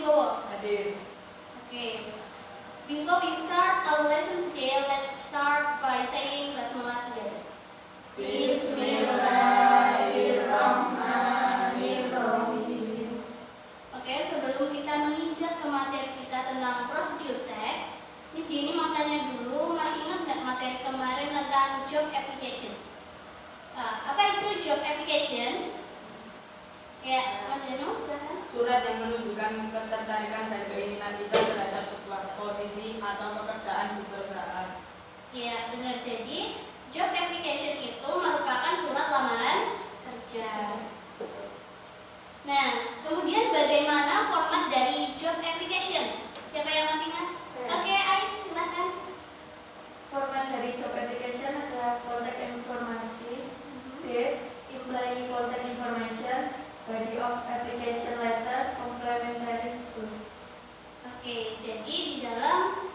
Wibowo? Hadir. Okay. Before we start our lesson today, let's start by saying basmalah together. Bismillahirrahmanirrahim. Oke, sebelum kita menginjak ke materi kita tentang prosedur teks, Miss Dini mau tanya dulu, masih ingat nggak materi kemarin tentang job application? Apa itu job application? Ya, Mas Dino, silakan. Surat yang menunjukkan ketertarikan dan keinginan kita terhadap sebuah posisi atau pekerjaan di perusahaan. Iya, benar. Jadi, job application itu merupakan surat lamaran kerja. Nah, kemudian bagaimana format dari job application? Siapa yang masih ingat? Oke, Ais, silakan. Format dari job application adalah contact informasi, date, implying contact information, body of application letter, complementary tools. Oke, jadi di dalam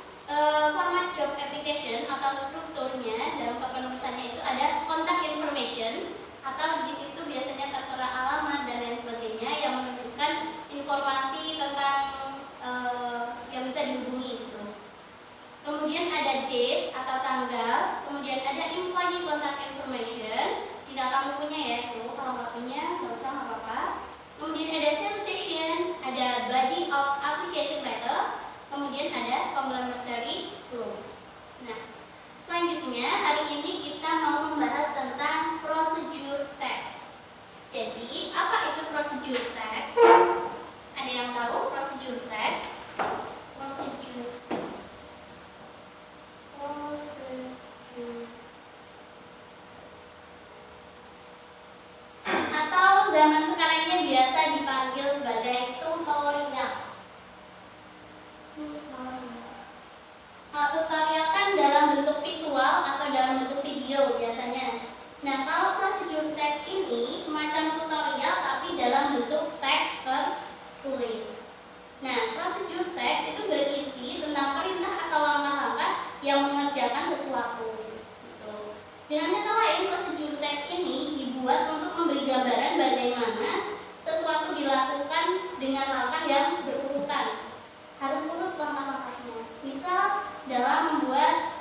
format job application atau strukturnya dalam kepenulisannya itu ada contact information atau di situ biasanya tertera alamat dan lain sebagainya yang menunjukkan informasi tentang yang bisa dihubungi gitu. Kemudian ada date atau tanggal, kemudian ada implying contact information jika kamu punya ya itu, kalau nggak punya nggak usah, nggak apa-apa. Kemudian ada salutation, ada body of application letter, kemudian ada complementary tools. Nah, selanjutnya hari ini kita mau membahas tentang prosedur teks. Jadi, apa itu prosedur teks? Ada yang tahu prosedur teks? Prosedur teks. Atau zaman sekarangnya biasa dipanggil sebagai tutorial. Kalau tutorial kan dalam bentuk visual atau dalam bentuk video biasanya. Nah, kalau prosedur teks ini semacam tutorial tapi dalam bentuk teks tertulis. Nah, prosedur teks itu berisi tentang perintah atau langkah-langkah yang mengerjakan sesuatu. Gitu. Dengan kata lain, prosedur teks ini dibuat untuk memberi gambaran bagaimana sesuatu dilakukan dengan langkah yang berurutan. Harus urut langkah-langkahnya. Misal dalam membuat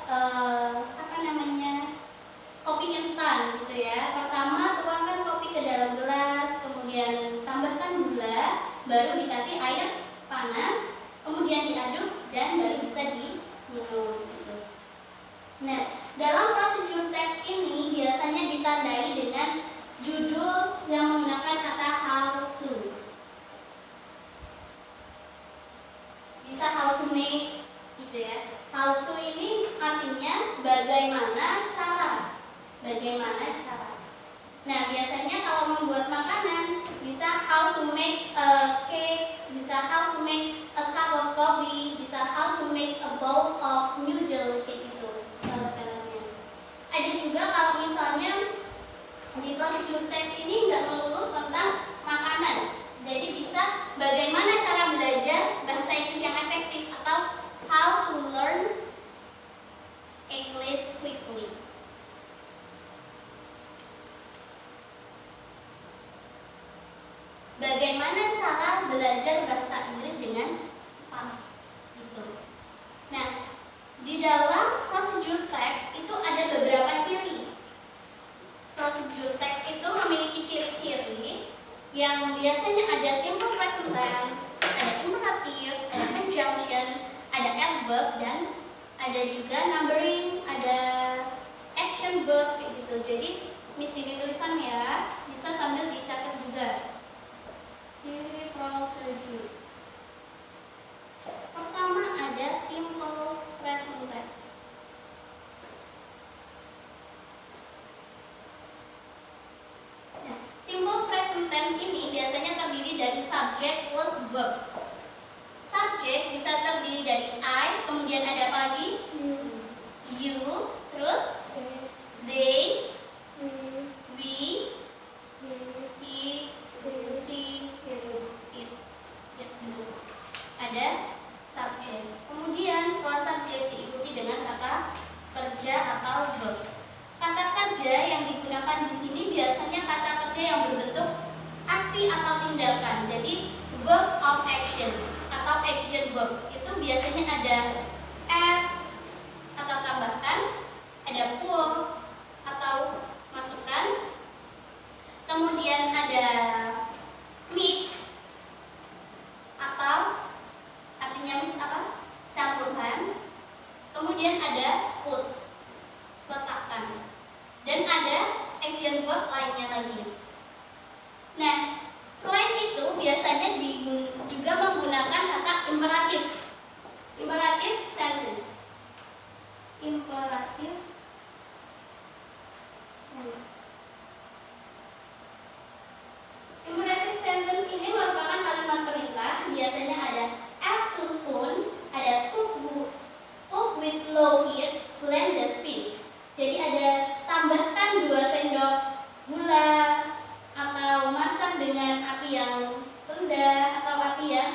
kopi instan gitu ya. Pertama tuangkan kopi ke dalam gelas, kemudian tambahkan gula, baru dikasih air panas, kemudian diaduk dan baru bisa diminum gitu. Nah, dalam prosedur teks ini biasanya ditandai dengan judul yang menggunakan kata how to. Bisa how to make gitu ya. How to ini artinya bagaimana cara. Bagaimana cara. Nah, biasanya kalau membuat makanan bisa how to make a cake, bisa how to make a cup of coffee, bisa how to make a bowl of noodle kayak gitu. Ada juga kalau misalnya di prosedur teks ini nggak melulu tentang makanan. Jadi bisa bagaimana cara belajar bahasa Inggris yang efektif atau how to learn English quickly. Bagaimana cara belajar bahasa Inggris dengan cepat gitu. Nah, di dalam prosedur teks itu ada beberapa ciri. Prosedur teks itu memiliki ciri-ciri yang biasanya ada simple present tense, ada imperative, ada conjunction, ada adverb, dan ada juga numbering, ada action verb kayak gitu. Jadi Miss Dini tulisan ya, bisa sambil dicatat juga. Ciri prosedur. Pertama ada simple present tense. Nah, simple present tense ini biasanya terdiri dari subject plus verb. Subject bisa terdiri dari I, kemudian ada apa lagi? You, terus they, we, he, she, it. Ada subjek. Kemudian setelah subjek diikuti dengan kata kerja atau verb. Kata kerja yang digunakan di sini biasanya kata kerja yang berbentuk aksi atau tindakan. Jadi verb of action. Kata atau action verb itu biasanya ada add atau tambahkan, ada pull atau masukkan, kemudian ada mix atau artinya mix apa? Campurkan, kemudian ada put, letakkan, dan ada action verb lainnya lagi. Nah, selain itu biasanya juga menggunakan kata imperatif. Imperatif sentence. Imperatif sentence. Imperatif sentence ini merupakan kalimat perintah. Biasanya ada add 2 spoons, ada cook with low heat, blend the spice. Jadi ada tambahkan 2 sendok gula, atau masak dengan api yang rendah atau api yang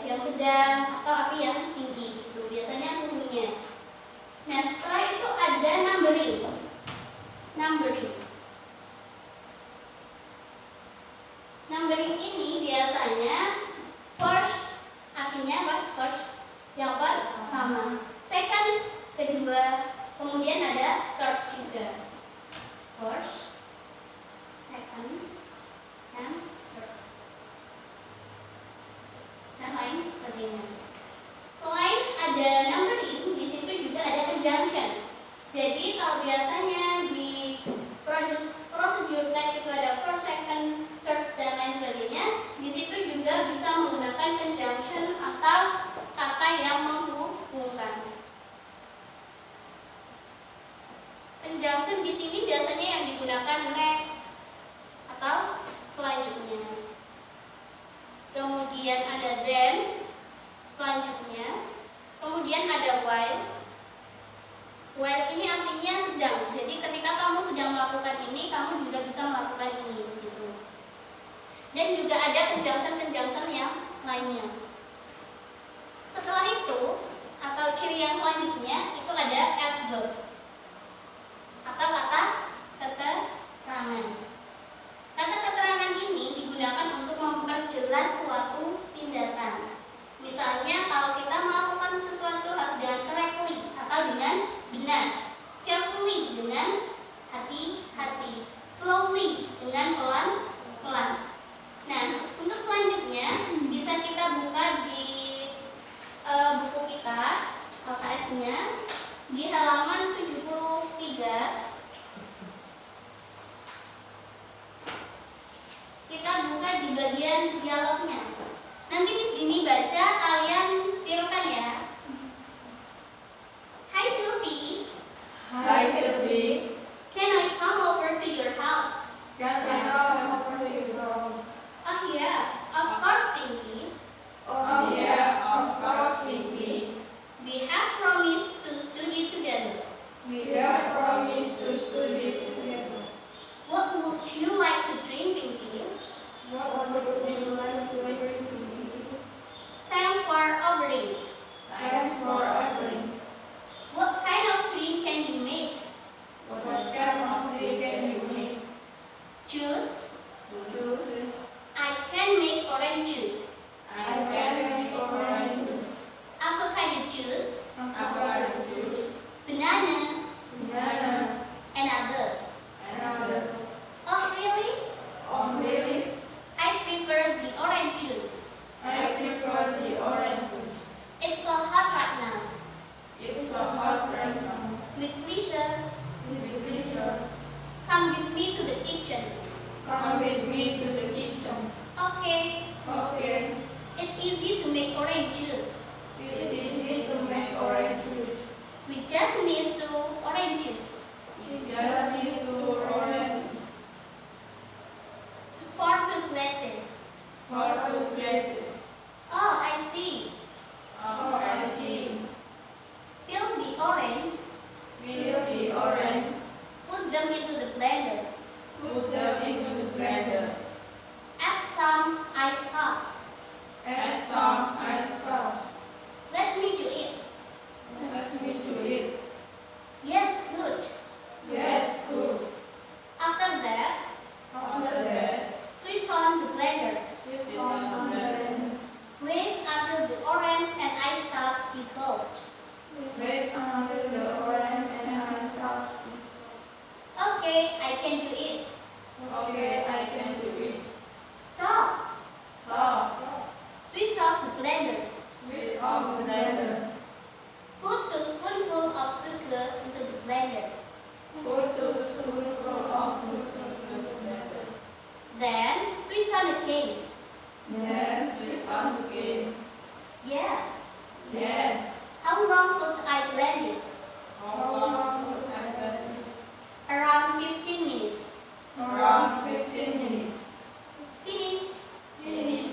yang sedang atau api yang tinggi gitu. Biasanya suhunya. Nah, setelah itu ada numbering. Numbering ini biasanya first artinya apa? First yang pertama, second kedua, kemudian ada third juga. First, second, dan third, dan lain sebagainya. Selain ada numbering, di situ juga ada conjunction. Jadi kalau biasanya di prosedur teks itu ada first, second, third, dan lain sebagainya, di situ juga bisa menggunakan conjunction atau kata yang menghubungkan. Conjunction di sini biasanya yang digunakan next atau selanjutnya. Kemudian ada then, selanjutnya. Kemudian ada while. While ini artinya sedang. Jadi ketika kamu sedang melakukan ini, kamu juga bisa melakukan ini gitu. Dan juga ada conjunction yang lainnya. Setelah itu atau ciri yang selanjutnya itu ada adverb atau kata keterangan. Kata keterangan ini digunakan untuk memperjelas suatu tindakan. Misalnya kalau kita melakukan sesuatu harus dengan correctly atau dengan benar, carefully dengan hati-hati, slowly dengan pelan-pelan. Nah, untuk selanjutnya bisa kita buka di buku kita LKS-nya di halaman 73. Kita buka di bagian dialognya. Nanti di sini baca, kalian tirukan ya. Hi Sylvie. Hi Sylvie. Can I come over to your house? Can I come over to your house? Oh yeah, of course Pinky. Oh yeah, of course, Pinky. We have promised to study together. We have promised to study together. What would you like to drink, Pinky? What would you like to drink, Pinky? Thanks for offering. Thanks for offering. What kind of drink can you make? What kind of drink can you make? Juice? Juice. I can make orange juice. I can make orange juice. Avocado juice. Avocado juice. Banana. Banana. Another. Another. Oh really? Oh really? I prefer the orange juice. I prefer the orange juice. It's so hot right now. It's so hot right now. With pleasure. With pleasure. Come with me to the kitchen. Come with me to the kitchen. Okay. Okay. It's easy to make orange juice. It is easy to make orange juice. We just need 2 orange juice. We just need 2 orange For 2 glasses. for 2 glasses. Oh, I see. Oh, I see. Peel the orange. Peel the orange. Put them into the blender. Put them into the blender. Add some ice cubes. Add some ice cubes. Let's make you eat. Let's me to it. Yes, good. Yes, good. After that, After that, switch on the blender. switch on the blender. cane? Yes, switch on the cane. Yes. Yes. How long should I blend it? How long should I blend it? Around 15 minutes. Around 15 minutes. Finish. Finish.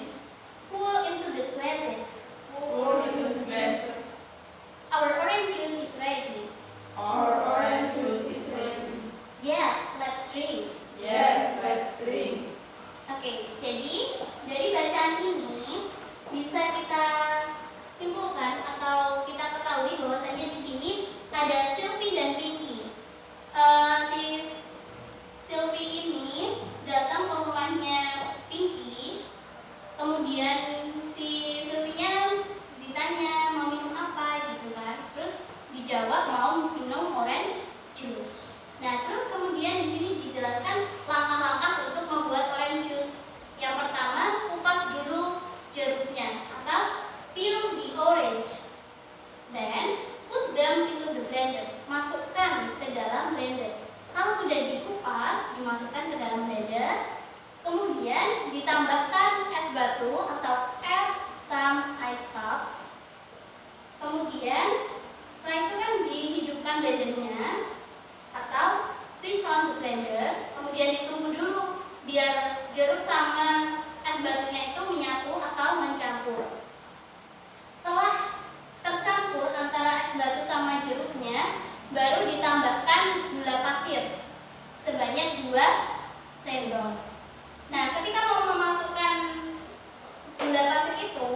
Pour into the glasses. Pour into the glasses. Our orange juice is ready. Our orange juice is ready. Yes, let's drink. Yes, let's drink. Oke, jadi dari bacaan ini bisa kita simpulkan atau kita ketahui bahwasanya di sini ada Sylvie dan Pinky. Si Sylvie ini datang ke rumahnya Pinky, kemudian si Sylvie-nya ditanya mau minum apa gitu kan, terus dijawab mau minum orange juice. Nah, terus kemudian di sini dijelaskan langkah-langkah untuk membuat orange juice. Yang pertama, kupas dulu jeruknya atau peel the orange. Then, put them into the blender. Masukkan ke dalam blender. Kalau sudah dikupas, dimasukkan ke dalam blender. Kemudian ditambahkan es batu atau add some ice cubes. Kemudian setelah itu kan dihidupkan blendernya atau switch on the blender. Kemudian ditunggu dulu biar jeruk sama es batunya itu menyatu atau mencampur. Setelah tercampur antara es batu sama jeruknya, baru ditambahkan gula pasir sebanyak 2 sendok. Nah, ketika mau memasukkan gula pasir itu,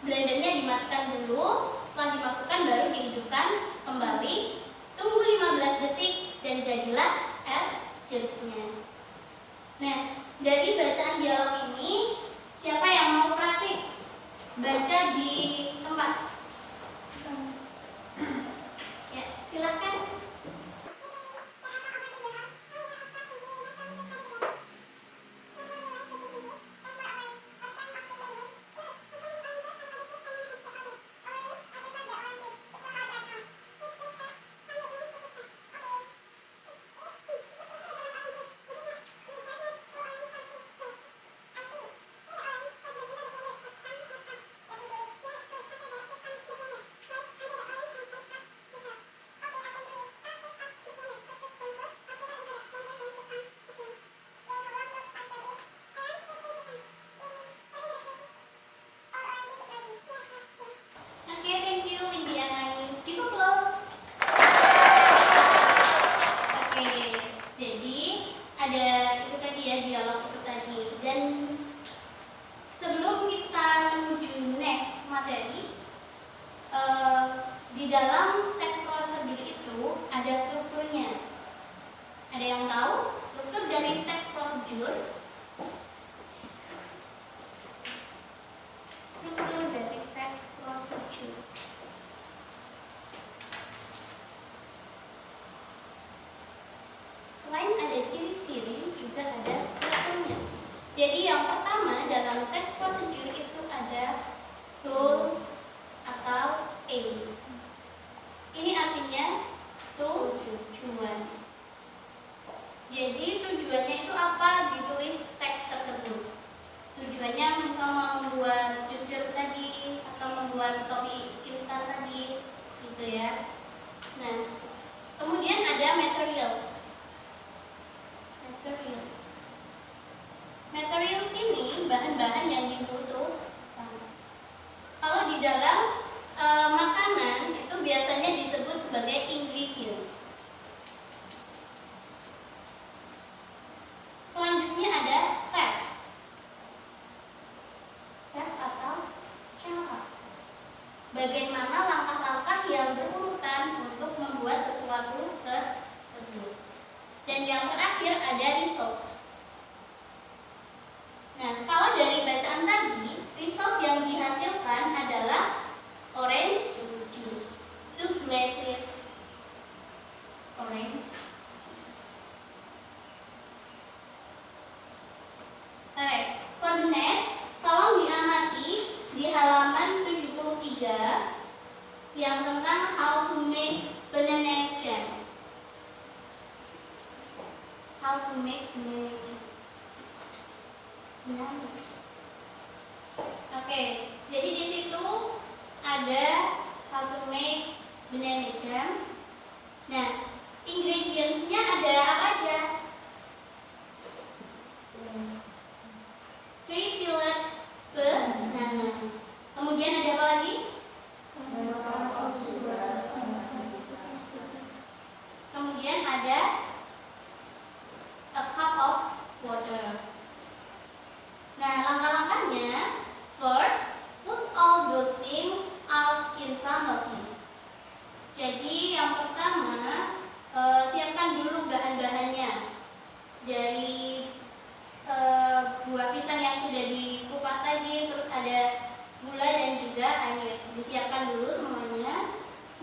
blendernya dimatikan dulu. Setelah dimasukkan baru dihidupkan kembali. Tunggu 15 detik dan jadilah es jeruknya. Nah, dari bacaan dialog ini, siapa yang mau praktik? Baca di tempat. Ya, silakan. Oke, thank you Windy and Anis. Give applause. Oke, jadi ada itu tadi ya, dialog itu tadi. Dan sebelum kita menuju next materi, di dalam teks prosedur itu ada strukturnya. Ada yang tahu struktur dari teks prosedur? Struktur dari teks prosedur. Selain ada ciri-ciri, juga ada strukturnya. Jadi yang pertama dalam teks prosedur itu ada goal atau aim. Ini artinya tujuan. Jadi tujuannya itu apa? Ditulis teks tersebut. Tujuannya misalnya membuat jus jeruk tadi atau membuat kopi instan tadi, gitu ya. Nah, kemudian ada materials. Materials ini bahan-bahan yang dibutuhkan. Kalau di dalam makanan itu biasanya disebut sebagai ingredients. Selanjutnya ada step. Step atau cara. Bagaimana langkah-langkah yang berurutan untuk membuat sesuatu tersebut. Dan yang terakhir ada result. Nah, kalau dari bacaan tadi, result yang dihasilkan adalah orange juice. 2 glasses orange juice. Alright, for the next, tolong diamati di halaman 73 yang tentang how to make banana jam. How to make banana jam. Oke, jadi di situ ada how to make banana jam. Nah, ingredients-nya ada apa aja? 3 peeled banana. Kemudian ada apa lagi? Kemudian ada a cup of water. Nah, langkah-langkahnya, first, put all those things out in front of you. Jadi yang pertama, siapkan dulu bahan-bahannya dari buah pisang yang sudah dikupas tadi, terus ada gula dan juga air. Disiapkan dulu semuanya.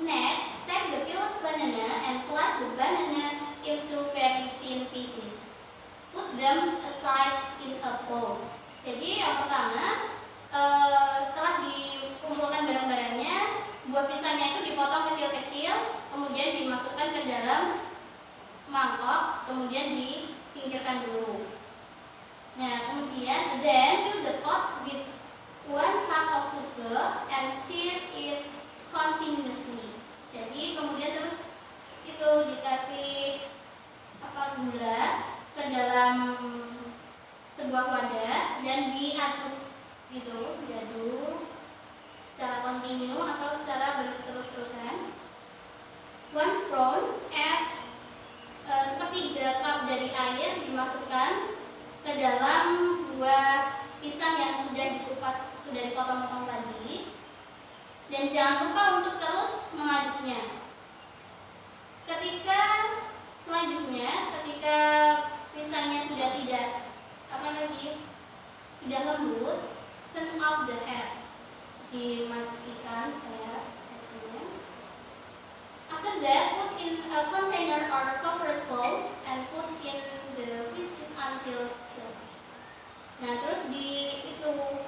Next, take the peeled banana and slice the banana into very thin pieces. Put them aside in a bowl. Jadi yang pertama, setelah dikumpulkan barang-barangnya, buah pisangnya itu dipotong kecil-kecil, kemudian dimasukkan ke dalam mangkok, kemudian disingkirkan dulu. Nah, kemudian then fill the pot with 1 cup of sugar and stir it continuously. Jadi kemudian terus itu dikasih gula ke dalam sebuah wadah dan diaduk gitu, diaduk secara kontinu atau secara berterus-terusan. Once thrown, add sepertiga cup dari air dimasukkan ke dalam buah pisang yang sudah dikupas, sudah dipotong-potong tadi, dan jangan lupa untuk terus mengaduknya. Selanjutnya, ketika pisangnya sudah tidak sudah lembut, turn off the head, dimatikan ya. After that, put in a container or covered bowl and put in the fridge until chilled. Nah, terus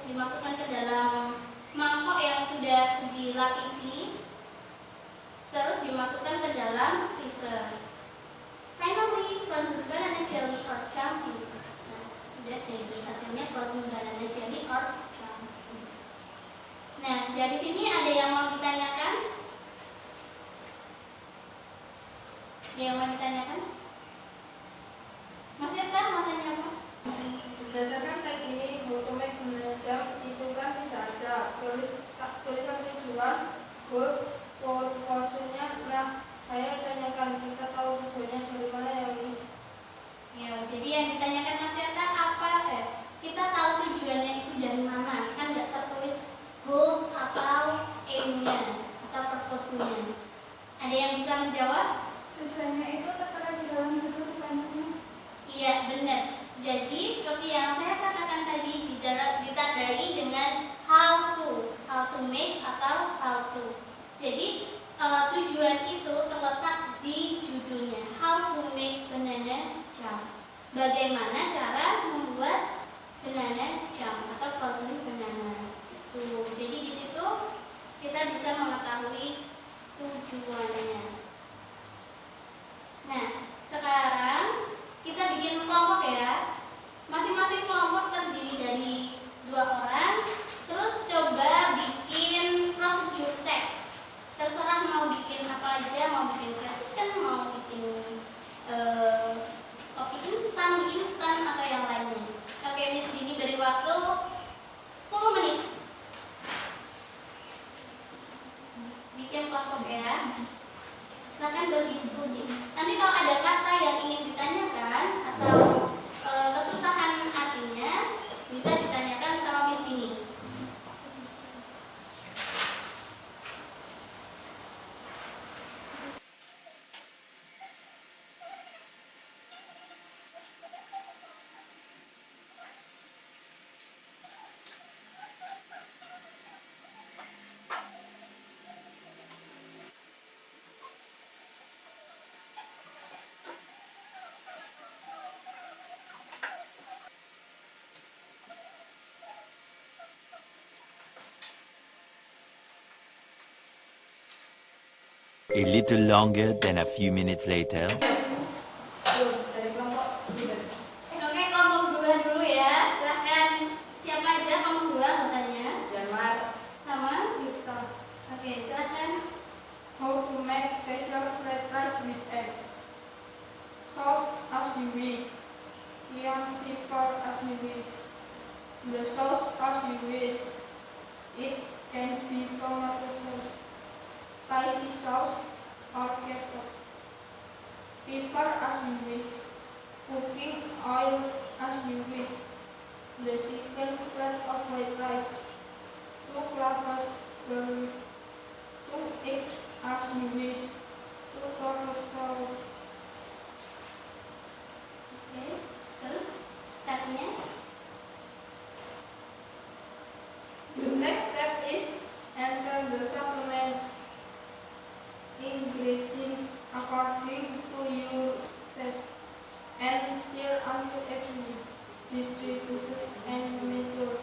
dimasukkan ke dalam mangkok yang sudah dilapisi, terus dimasukkan ke dalam freezer. Finally, frozen banana jelly or jam fizz. Nah, sudah jadi hasilnya frozen banana jelly or jam fizz. Nah, dari sini ada yang mau ditanyakan? Ada yang mau ditanyakan? Mas Irta mau tanya apa? Berdasarkan tag ini, how to make banana jam itu kan tidak ada tulisan tujuan goal purpose-nya. Nah, saya tanyakan, kita tahu tujuannya dari mana ya, Miss? Ya, jadi yang ditanyakan Mas Irta apa? Kita tahu tujuannya itu dari mana? Kan nggak tertulis goals atau aim-nya atau purpose-nya. Ada yang bisa menjawab? Tujuannya itu tertera di dalam buku tulisannya. Iya, benar. Jadi seperti yang saya katakan tadi, ditandai dengan how to make atau how to. Jadi tujuan itu terletak di judulnya, how to make banana jam. Bagaimana cara membuat banana jam atau frozen banana. Jadi di situ kita bisa mengetahui tujuannya. Nah, sekarang kita bikin kelompok ya. Masing-masing kelompok terdiri dari 2 orang. Terus coba bikin procedure text. Terserah mau bikin apa aja, mau bikin fried chicken, mau bikin kopi instan, mie instan atau yang lainnya. Oke, Miss Dini beri waktu 10 menit. Bikin kelompok ya. Silakan berdiskusi. Nanti kalau ada kata yang ingin ditanyakan atau kesusahan artinya, bisa ditanyakan sama Miss Dini. A little longer than a few minutes later. Dari kelompok Oke, kelompok 2 dulu ya. Silakan. The sauce as you wish. It can be tomato sauce, spicy sauce, or ketchup. Pepper as you wish. Cooking oil as you wish. The second plate of white rice. 2 cloves garlic. 2 eggs as you wish. 2 tomato sauce. Oke, terus stepnya? The next step is enter the supplement ingredients according to your taste and stir until even. Distribution and method.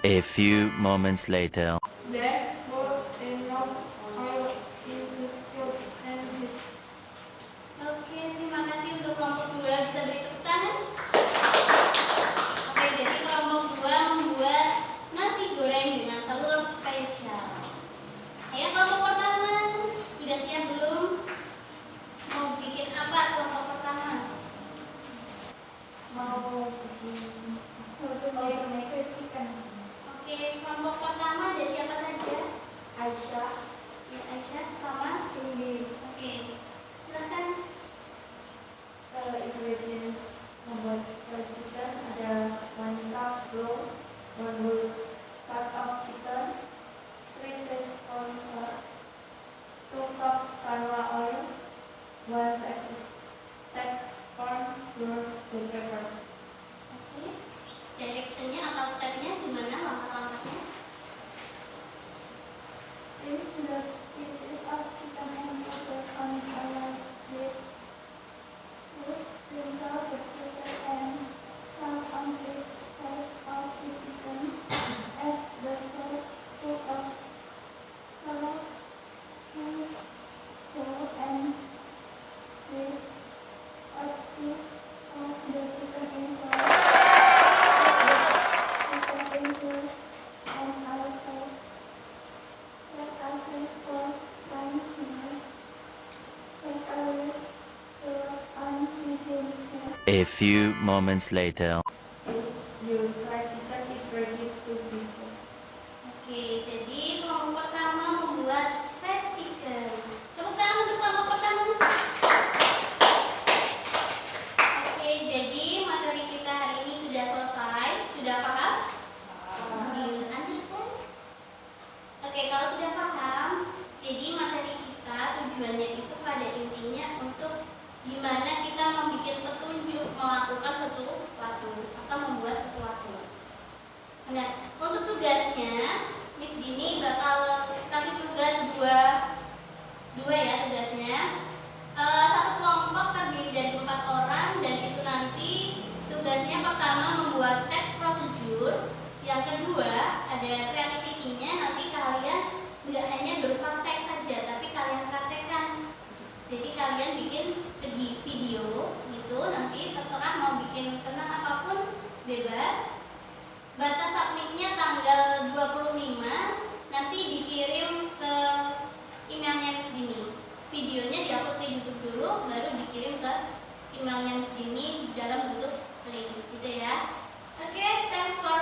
A few moments later. Then pour enough oil into skillet and heat. Oke, terima kasih untuk kelompok 2. Bisa beri tepuk tangan? Oke, jadi kelompok 2 membuat nasi goreng dengan telur spesial. Ayo kelompok pertama, sudah siap belum? Mau bikin apa kelompok pertama? Mau bikin automated chicken. Oke, kelompok pertama ada siapa saja? Aisyah, Ya, Aisyah sama Cindy. Oke, silakan. Ingredients membuat fried chicken ada 1 cup broth, 1 whole cut of chicken, 3 teaspoon salt, 2 cups canola oil, 1 tablespoon ground black pepper. Oke, directionnya atau stepnya gimana langkah-langkahnya? Place the pieces of chicken and put on a light heat. Sprinkle the butter and salt on each side of the chicken. Add the salt, 2 of salt, 2 salt, and 3 a piece of the chicken in salt. Put the chicken into an also set aside for 1 minute. Take a look on medium heat. A few moments later. Your fried chicken is ready to be served. Oke, jadi kelompok pertama membuat fried chicken. Tepuk tangan untuk kelompok pertama. Oke, jadi materi kita hari ini sudah selesai. Sudah paham? Do you understand? Oke, kalau sudah paham, jadi materi kita tujuannya itu pada intinya untuk gimana kita membuat petunjuk melakukan sesuatu atau membuat sesuatu. Nah, untuk tugasnya, Miss Dini bakal kasih tugas dua ya tugasnya. Satu kelompok terdiri dari 4 orang dan itu nanti tugasnya pertama membuat teks prosedur. Yang kedua ada creativity-nya, nanti kalian nggak hanya berupa teks saja, tapi kalian praktekkan. Jadi kalian bikin video gitu, nanti terserah mau bikin tentang apapun bebas. Batas submitnya tanggal 25, nanti dikirim ke emailnya Miss Dini. Videonya diupload ke YouTube dulu, baru dikirim ke emailnya Miss Dini dalam bentuk link gitu ya. Oke, thanks for